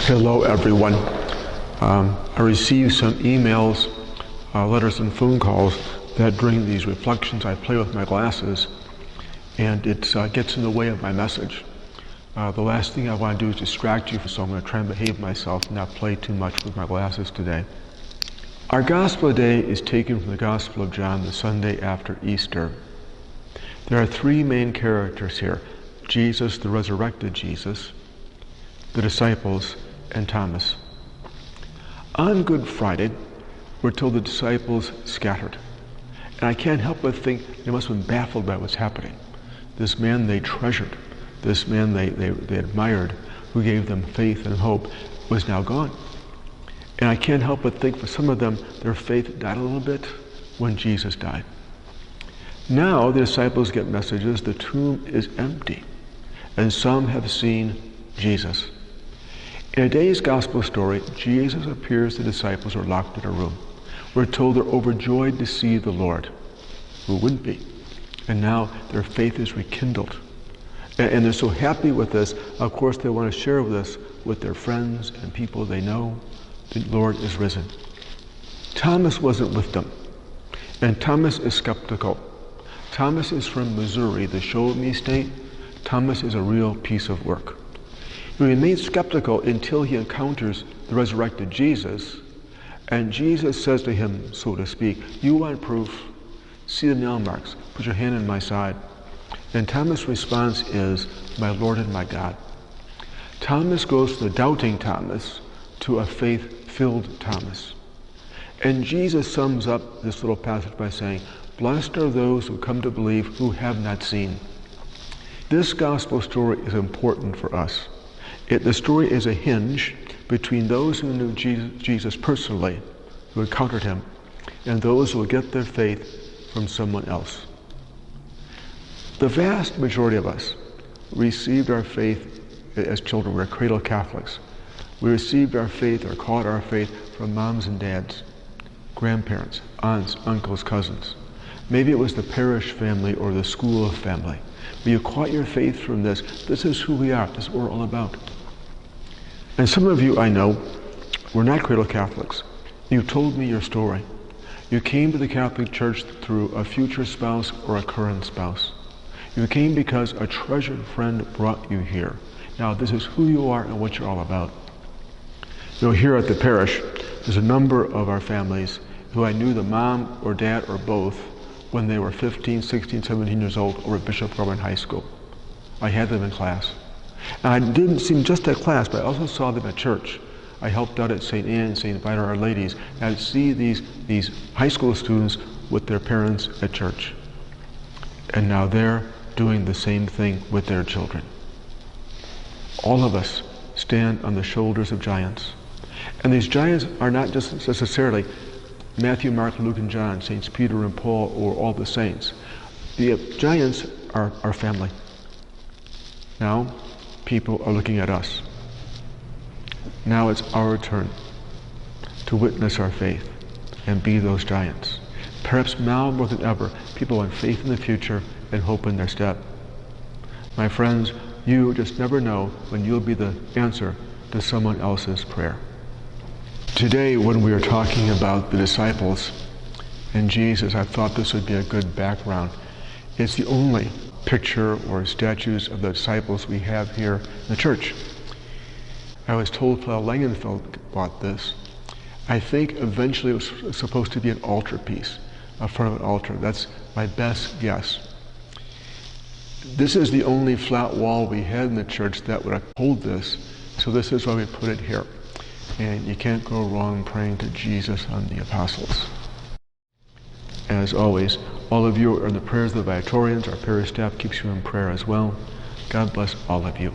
Hello, everyone. I received some emails, letters, and phone calls that during these reflections I play with my glasses, and it gets in the way of my message. The last thing I want to do is distract you, so I'm going to try and behave myself and not play too much with my glasses today. Our gospel today is taken from the Gospel of John, the Sunday after Easter. There are three main characters here: Jesus, the resurrected Jesus, the disciples, and Thomas. On Good Friday, we're told the disciples scattered. And I can't help but think they must have been baffled by what's happening. This man they treasured, this man they admired, who gave them faith and hope, was now gone. And I can't help but think for some of them, their faith died a little bit when Jesus died. Now the disciples get messages: the tomb is empty, and some have seen Jesus. In today's gospel story, Jesus appears to the disciples who are locked in a room. We're told they're overjoyed to see the Lord. Who wouldn't be? And now their faith is rekindled. And they're so happy with this. Of course, they want to share this with their friends and people they know. The Lord is risen. Thomas wasn't with them. And Thomas is skeptical. Thomas is from Missouri, the show me state. Thomas is a real piece of work. He remains skeptical until he encounters the resurrected Jesus, and Jesus says to him, so to speak, "You want proof? See the nail marks. Put your hand in my side." And Thomas' response is, "My Lord and my God." Thomas goes from the doubting Thomas to a faith-filled Thomas. And Jesus sums up this little passage by saying, "Blessed are those who come to believe who have not seen." This gospel story is important for us. The story is a hinge between those who knew Jesus personally, who encountered him, and those who will get their faith from someone else. The vast majority of us received our faith as children. We're cradle Catholics. We received our faith or caught our faith from moms and dads, grandparents, aunts, uncles, cousins. Maybe it was the parish family or the school family. But you caught your faith from this. This is who we are. This is what we're all about. And some of you I know were not cradle Catholics. You told me your story. You came to the Catholic Church through a future spouse or a current spouse. You came because a treasured friend brought you here. Now this is who you are and what you're all about. You know, here at the parish, there's a number of our families who I knew the mom or dad or both when they were 15, 16, 17 years old over at Bishop Gorman High School. I had them in class. And I didn't see them just at class, but I also saw them at church. I helped out at St. Anne, St. Vital Our Ladies, and I'd see these high school students with their parents at church. And now they're doing the same thing with their children. All of us stand on the shoulders of giants. And these giants are not just necessarily Matthew, Mark, Luke, and John, Saints Peter and Paul, or all the saints. The giants are our family. Now, people are looking at us. Now it's our turn to witness our faith and be those giants. Perhaps now more than ever, people want faith in the future and hope in their step. My friends, you just never know when you'll be the answer to someone else's prayer. Today, when we are talking about the disciples and Jesus, I thought this would be a good background. It's the only picture or statues of the disciples we have here in the church. I was told Father Langenfeld bought this. I think eventually it was supposed to be an altar piece, in front of an altar. That's my best guess. This is the only flat wall we had in the church that would hold this, so this is why we put it here. And you can't go wrong praying to Jesus on the apostles. As always, all of you are in the prayers of the Viatorians. Our parish staff keeps you in prayer as well. God bless all of you.